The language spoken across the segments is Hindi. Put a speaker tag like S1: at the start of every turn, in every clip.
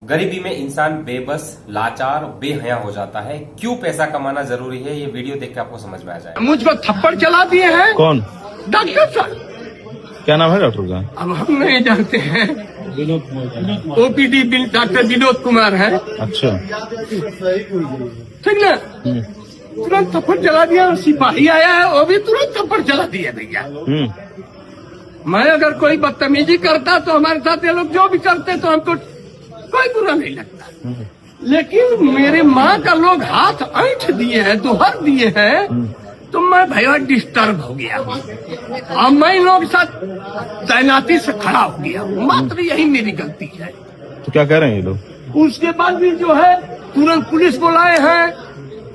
S1: गरीबी में इंसान बेबस, लाचार, बेहया हो जाता है। क्यों पैसा कमाना जरूरी है, ये वीडियो देख के आपको समझ में आ जाएगा।
S2: मुझको थप्पड़ चला दिए हैं।
S3: कौन?
S2: डॉक्टर साहब।
S3: क्या नाम है डॉक्टर का?
S2: अब हम नहीं जानते हैं। ओपीडी डॉक्टर विनोद कुमार है।
S3: अच्छा।
S2: ठीक ना, तुरंत थप्पड़ चला दिया। सिपाही आया है, वो भी तुरंत थप्पड़ चला दिया भैया। मैं अगर कोई बदतमीजी करता तो हमारे साथ ये लोग जो भी करते तो हमको कोई बुरा नहीं लगता, लेकिन मेरे माँ का लोग हाथ ऐंठ दिए हैं, दोहर दिए हैं, तो मैं भैया डिस्टर्ब हो गया। और मैं इन लोगों के साथ तैनाती से खड़ा हो गया। मात्र यही मेरी गलती है।
S3: तो क्या कह रहे हैं ये लोग?
S2: उसके बाद भी जो है तुरंत पुलिस बुलाए हैं,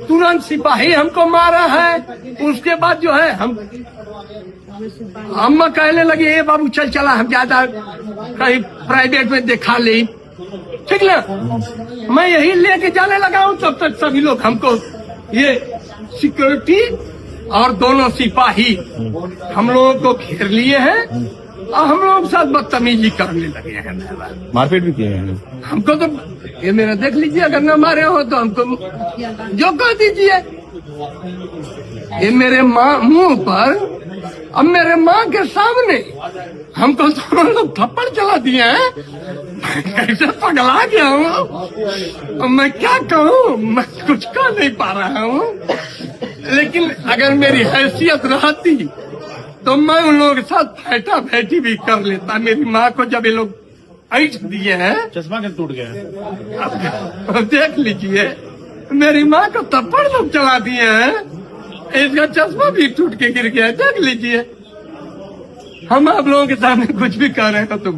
S2: तुरंत सिपाही हमको मारा है। उसके बाद जो है हम अम्मा कहने लगी, ए बाबू चल चला, हम ज्यादा कहीं प्राइवेट में दिखा ले। ठीक ना, मैं यही लेके जाने लगा हूँ, तब तक सभी लोग हमको ये सिक्योरिटी और दोनों सिपाही हम लोगों को घेर लिए हैं और हम लोगों के साथ बदतमीजी करने लगे हैं।
S3: मारपीट भी किए हैं
S2: हमको। तो ये मेरा देख लीजिए, अगर न मारे हो तो हमको जो कह दीजिए। ये मेरे मुंह पर, अब मेरे माँ के सामने हमको दोनों लोग थप्पड़ चला दिए हैं। मैं कैसे पगला गया हूँ, मैं क्या कहूँ, मैं कुछ कह नहीं पा रहा हूँ। लेकिन अगर मेरी हैसियत रहती तो मैं उन लोगों के साथ फैटा फैटी भी कर लेता। मेरी माँ को जब ये लोग ऐंठ दिए हैं,
S3: चश्मा कैसे टूट गया?
S2: अब देख लीजिए, मेरी माँ को थप्पड़ लोग चला दिए हैं, इसका चश्मा भी टूट के गिर गया। देख लीजिए, हम आप लोगों के सामने कुछ भी कह रहे हो तो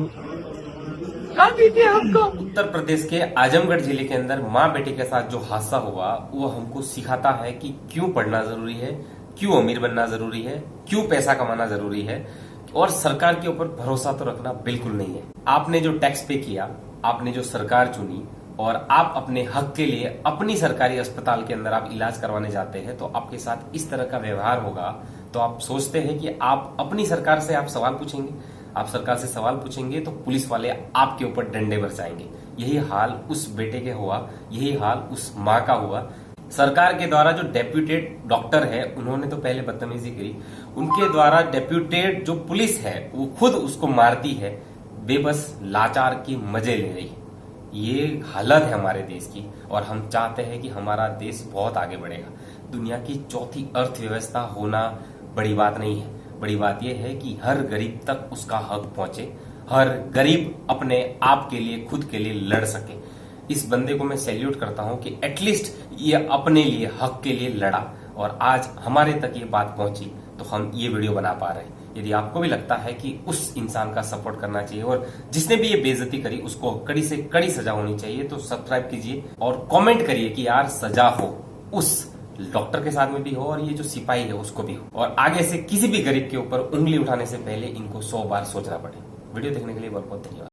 S2: कह दीजिए हमको।
S1: उत्तर प्रदेश के आजमगढ़ जिले के अंदर माँ बेटे के साथ जो हादसा हुआ वो हमको सिखाता है कि क्यों पढ़ना जरूरी है, क्यों अमीर बनना जरूरी है, क्यों पैसा कमाना जरूरी है, और सरकार के ऊपर भरोसा तो रखना बिल्कुल नहीं है। आपने जो टैक्स पे किया, आपने जो सरकार चुनी, और आप अपने हक के लिए अपनी सरकारी अस्पताल के अंदर आप इलाज करवाने जाते हैं तो आपके साथ इस तरह का व्यवहार होगा, तो आप सोचते हैं कि आप अपनी सरकार से आप सवाल पूछेंगे। आप सरकार से सवाल पूछेंगे तो पुलिस वाले आपके ऊपर डंडे बरसाएंगे। यही हाल उस बेटे के हुआ, यही हाल उस माँ का हुआ। सरकार के द्वारा जो डेप्यूटेड डॉक्टर है, उन्होंने तो पहले बदतमीजी करी, उनके द्वारा डेप्यूटेड जो पुलिस है वो खुद उसको मारती है, बेबस लाचार की मजे ले रही है। ये हालत है हमारे देश की, और हम चाहते हैं कि हमारा देश बहुत आगे बढ़ेगा। दुनिया की चौथी अर्थव्यवस्था होना बड़ी बात नहीं है। बड़ी बात यह है कि हर गरीब तक उसका हक पहुंचे, हर गरीब अपने आप के लिए, खुद के लिए लड़ सके। इस बंदे को मैं सैल्यूट करता हूं कि एटलीस्ट ये अपने लिए, हक के लिए लड़ा, और आज हमारे तक ये बात पहुंची तो हम ये वीडियो बना पा रहे हैं। यदि आपको भी लगता है कि उस इंसान का सपोर्ट करना चाहिए और जिसने भी ये बेइज्जती करी उसको कड़ी से कड़ी सजा होनी चाहिए, तो सब्सक्राइब कीजिए और कमेंट करिए कि यार सजा हो, उस डॉक्टर के साथ में भी हो और ये जो सिपाही है उसको भी हो, और आगे से किसी भी गरीब के ऊपर उंगली उठाने से पहले इनको 100 बार सोचना पड़े। वीडियो देखने के लिए बहुत बहुत धन्यवाद।